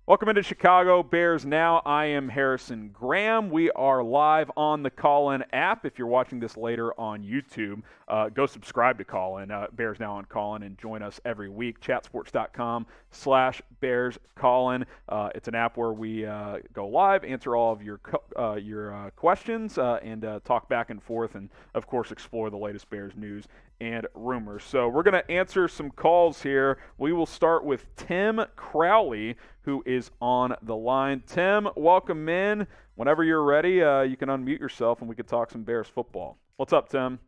Welcome into Chicago Bears Now. I am Harrison Graham. We are live on the Callin app. If you're watching this later on YouTube, go subscribe to Callin, Bears Now on Callin, and join us every week. Chatsports.com/BearsCallin. It's an app where we go live, answer all of your questions, and talk back and forth, and of course explore the latest Bears news and rumors. So we're going to answer some calls here. We will start with Tim Crowley, who is on the line. Tim, welcome in. Whenever you're ready, you can unmute yourself and we can talk some Bears football. What's up, Tim?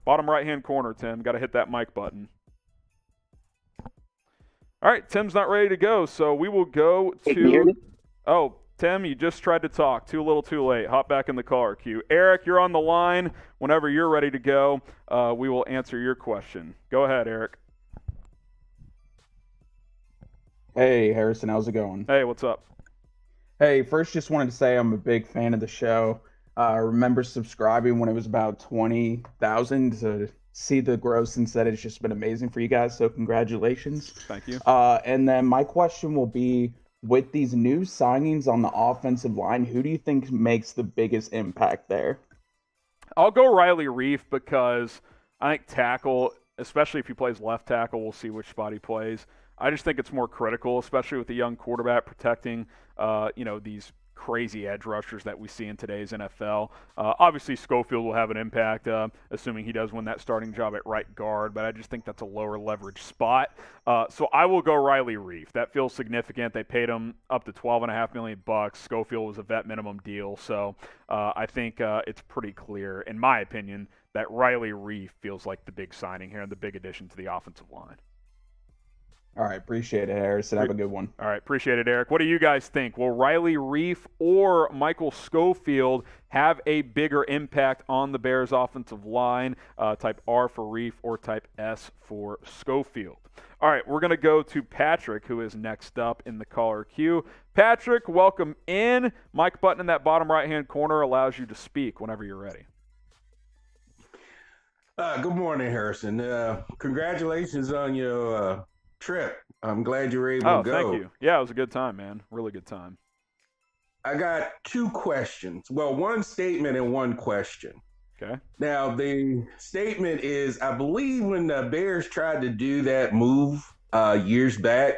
Bottom right-hand corner, Tim. Got to hit that mic button. All right, Tim's not ready to go, so we will go to – Can you hear me? Oh, Tim, you just tried to talk. Too little, too late. Hop back in the caller queue. Eric, you're on the line. Whenever you're ready to go, we will answer your question. Go ahead, Eric. Hey, Harrison, how's it going? Hey, what's up? Hey, first just wanted to say I'm a big fan of the show. I remember subscribing when it was about 20,000 to see the growth since then. It's just been amazing for you guys, so congratulations. Thank you. And then my question will be, with these new signings on the offensive line, who do you think makes the biggest impact there? I'll go Riley Reiff because I think tackle, especially if he plays left tackle, we'll see which spot he plays. I just think it's more critical, especially with the young quarterback protecting, these crazy edge rushers that we see in today's NFL. Obviously, Schofield will have an impact, assuming he does win that starting job at right guard, but I just think that's a lower leverage spot. So I will go Riley Reiff. That feels significant. They paid him up to $12.5 million. Schofield was a vet minimum deal, so I think it's pretty clear, in my opinion, that Riley Reiff feels like the big signing here and the big addition to the offensive line. All right, appreciate it, Harrison. Have a good one. All right, appreciate it, Eric. What do you guys think? Will Riley Reiff or Michael Schofield have a bigger impact on the Bears' offensive line? Type R for Reiff or type S for Schofield. All right, we're going to go to Patrick, who is next up in the caller queue. Patrick, welcome in. Mic button in that bottom right-hand corner allows you to speak whenever you're ready. Good morning, Harrison. Congratulations on your trip. I'm glad you were able to go. Thank you. Yeah, it was a good time, man. Really good time. I got two questions. Well, one statement and one question. Okay. Now, the statement is, I believe when the Bears tried to do that move years back,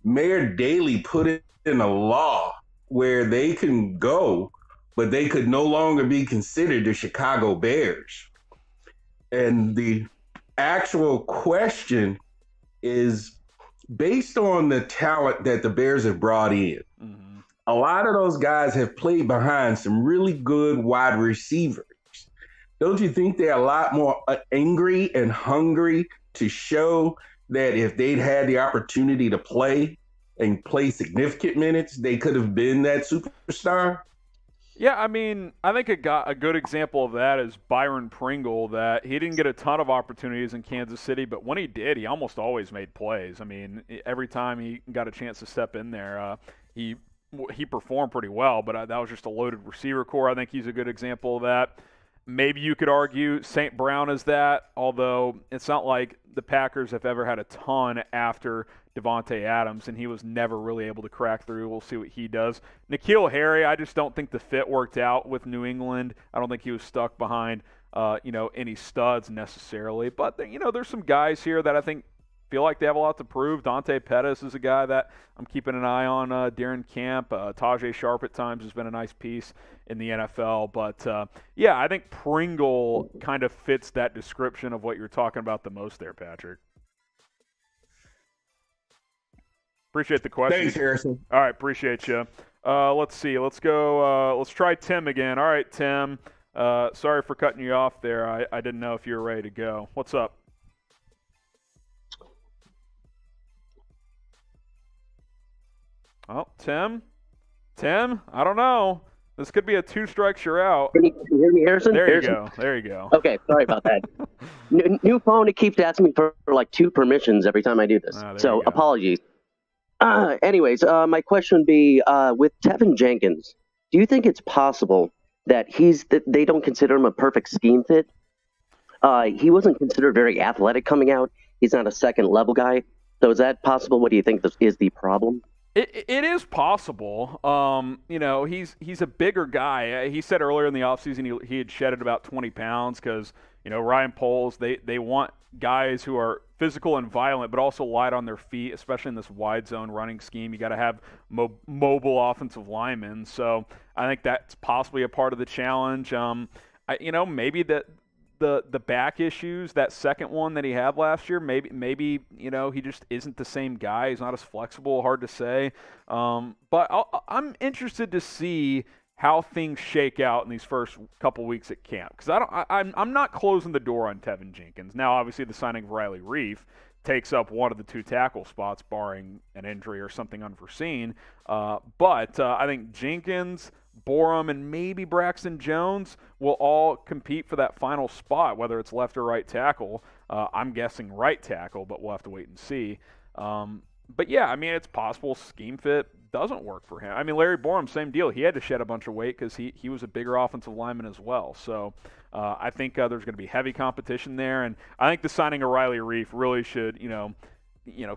Mayor Daley put it in a law where they can go, but they could no longer be considered the Chicago Bears. And the actual question is, based on the talent that the Bears have brought in, a lot of those guys have played behind some really good wide receivers. Don't you think they're a lot more angry and hungry to show that if they'd had the opportunity to play and play significant minutes, they could have been that superstar? Yeah, I mean, I think a good example of that is Byron Pringle, that he didn't get a ton of opportunities in Kansas City, but when he did, he almost always made plays. I mean, every time he got a chance to step in there, he performed pretty well, but that was just a loaded receiver core. I think he's a good example of that. Maybe you could argue St. Brown is that, although it's not like the Packers have ever had a ton after Devontae Adams, and he was never really able to crack through. We'll see what he does. N'Keal Harry, I just don't think the fit worked out with New England. I don't think he was stuck behind, any studs necessarily. But, there's some guys here that I think feel like they have a lot to prove. Dante Pettis is a guy that I'm keeping an eye on. Darren Camp, Tajay Sharp at times has been a nice piece in the NFL. But, I think Pringle kind of fits that description of what you're talking about the most there, Patrick. Appreciate the question. Thanks, Harrison. All right, appreciate you. Let's see. Let's go. Let's try Tim again. All right, Tim. Sorry for cutting you off there. I didn't know if you were ready to go. What's up? Oh, Tim? I don't know. This could be a two strikes you're out. Can you hear me, Harrison? There you Harrison? go. There you go. Okay, sorry about that. New phone, it keeps asking me for like 2 permissions every time I do this. So apologies. Anyways, my question would be, with Teven Jenkins, do you think it's possible that they don't consider him a perfect scheme fit? He wasn't considered very athletic coming out. He's not a second level guy. So is that possible? What do you think is the problem? It is possible. He's a bigger guy. He said earlier in the offseason he had shedded about 20 pounds because, Ryan Poles, they want guys who are physical and violent, but also light on their feet, especially in this wide zone running scheme. You got to have mobile offensive linemen. So I think that's possibly a part of the challenge. Maybe the back issues, that second one that he had last year, maybe he just isn't the same guy. He's not as flexible. Hard to say. But I'm interested to see how things shake out in these first couple weeks at camp, because I'm not closing the door on Teven Jenkins. Now, obviously, the signing of Riley Reiff takes up one of the 2 tackle spots, barring an injury or something unforeseen. But I think Jenkins, Borum, and maybe Braxton Jones will all compete for that final spot, whether it's left or right tackle. I'm guessing right tackle, but we'll have to wait and see. But yeah, it's possible scheme fit doesn't work for him. Larry Borum, same deal. He had to shed a bunch of weight because he was a bigger offensive lineman as well. So I think there's going to be heavy competition there, and I think the signing of Riley Reiff really should,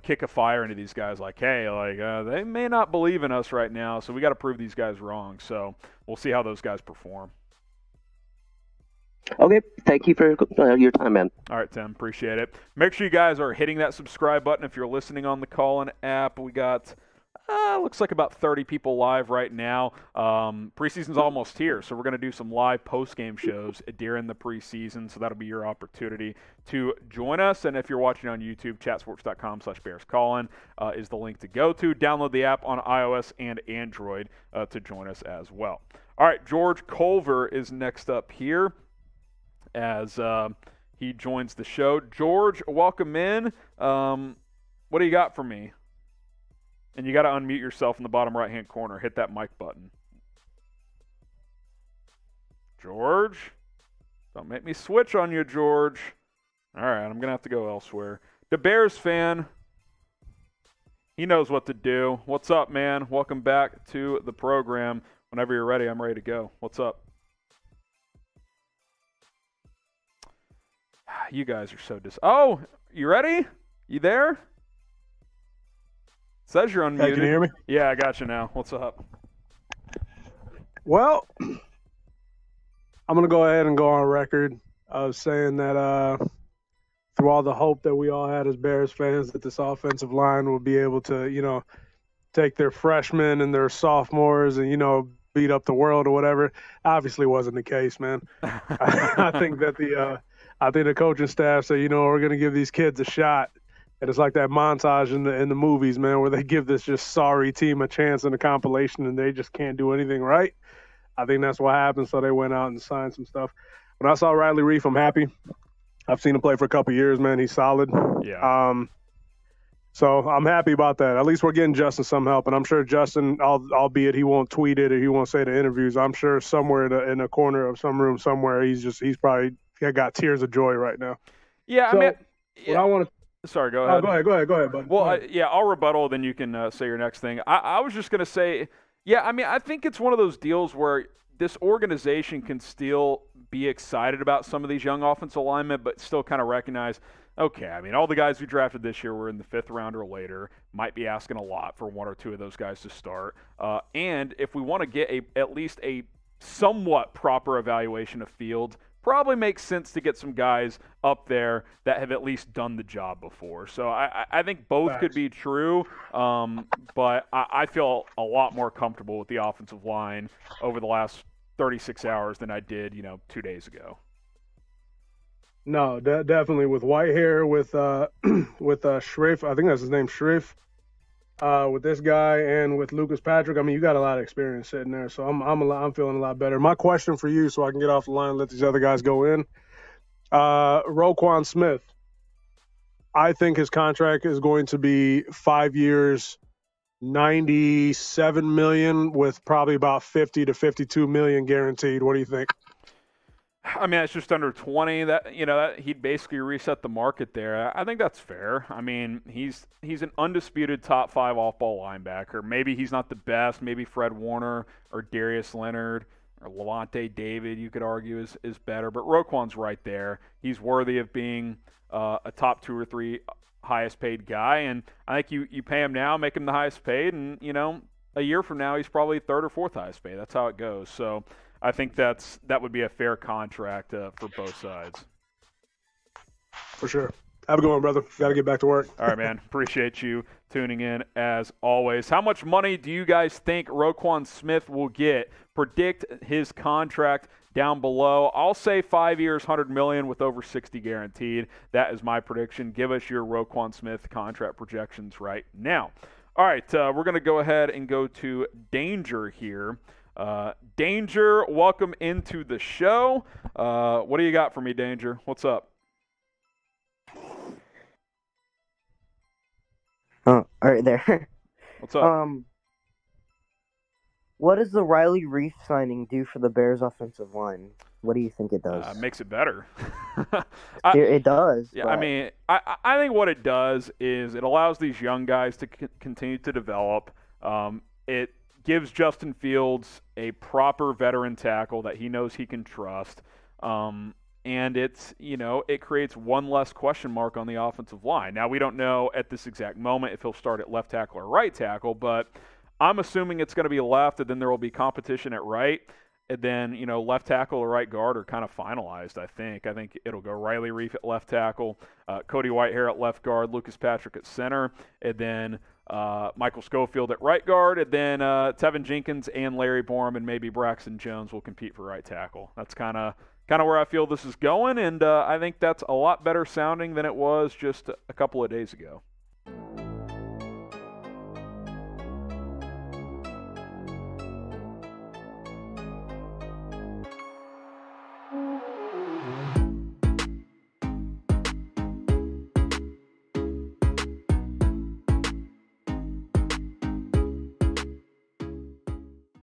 kick a fire into these guys. They may not believe in us right now, so we got to prove these guys wrong. So we'll see how those guys perform. Okay, thank you for your time, man. All right, Tim, appreciate it. Make sure you guys are hitting that subscribe button if you're listening on the Callin app. We got looks like about 30 people live right now. Preseason's almost here, so we're going to do some live post-game shows during the preseason, so that'll be your opportunity to join us. And if you're watching on YouTube, chatsports.com/BearsCallin is the link to go to. Download the app on iOS and Android to join us as well. All right, George Culver is next up here as he joins the show. George, welcome in. What do you got for me? And you got to unmute yourself in the bottom right-hand corner. Hit that mic button. George? Don't make me switch on you, George. All right, I'm going to have to go elsewhere. The Bears fan, he knows what to do. What's up, man? Welcome back to the program. Whenever you're ready, I'm ready to go. What's up? You guys are so Oh, you ready? You there? Says you're unmuted. Hey, can you hear me? Yeah, I got you now. What's up? Well, I'm going to go ahead and go on record of saying that through all the hope that we all had as Bears fans that this offensive line will be able to, take their freshmen and their sophomores and, beat up the world or whatever, obviously wasn't the case, man. I think that the coaching staff said, we're going to give these kids a shot. And it's like that montage in the movies, man, where they give this just sorry team a chance in a compilation and they just can't do anything right. I think that's what happened. So they went out and signed some stuff. When I saw Riley Reiff, I'm happy. I've seen him play for a couple of years, man. He's solid. Yeah. So I'm happy about that. At least we're getting Justin some help. And I'm sure Justin, albeit he won't tweet it or he won't say the interviews, I'm sure somewhere in a corner of some room somewhere, he's probably got tears of joy right now. Yeah, so, what I want to. Sorry, go ahead. Go ahead, bud. Well, I'll rebuttal, then you can say your next thing. I was just going to say, I think it's one of those deals where this organization can still be excited about some of these young offensive linemen, but still kind of recognize, okay, all the guys we drafted this year were in the 5th round or later, might be asking a lot for 1 or 2 of those guys to start. And if we want to get at least a somewhat proper evaluation of Fields, probably makes sense to get some guys up there that have at least done the job before. So I think both could be true, but I feel a lot more comfortable with the offensive line over the last 36 hours than I did, 2 days ago. No, definitely with Whitehair, with Schriff, I think that's his name, Schriff, with this guy, and with Lucas Patrick. You got a lot of experience sitting there, so I'm feeling a lot better. My question for you, so I can get off the line and let these other guys go in. Roquan Smith, I think his contract is going to be 5 years, $97 million, with probably about $50 to $52 million guaranteed. What do you think? It's just under 20. That he'd basically reset the market there. I think that's fair. He's an undisputed top 5 off-ball linebacker. Maybe he's not the best. Maybe Fred Warner or Darius Leonard or Levante David, you could argue, is better. But Roquan's right there. He's worthy of being a top 2 or 3 highest paid guy, and I think you pay him now, make him the highest paid, and a year from now he's probably third or fourth highest paid. That's how it goes. So I think that would be a fair contract for both sides. For sure. Have a good one, brother. Got to get back to work. All right, man. Appreciate you tuning in as always. How much money do you guys think Roquan Smith will get? Predict his contract down below. I'll say 5 years, $100 million with over $60 guaranteed. That is my prediction. Give us your Roquan Smith contract projections right now. All right, we're going to go ahead and go to Danger here. Danger, welcome into the show. What do you got for me, Danger? What's up? Oh, all right there. What's up? What does the Riley Reiff signing do for the Bears' offensive line? What do you think it does? Makes it better. It does. Yeah, I mean, I think what it does is it allows these young guys to continue to develop. It gives Justin Fields a proper veteran tackle that he knows he can trust. And it creates one less question mark on the offensive line. Now, we don't know at this exact moment if he'll start at left tackle or right tackle, but I'm assuming it's going to be left, and then there will be competition at right. And then, left tackle or right guard are kind of finalized, I think. I think it'll go Riley Reiff at left tackle, Cody Whitehair at left guard, Lucas Patrick at center, and then Michael Schofield at right guard, and then Teven Jenkins and Larry Borum and maybe Braxton Jones will compete for right tackle. That's kind of where I feel this is going, and I think that's a lot better sounding than it was just a couple of days ago.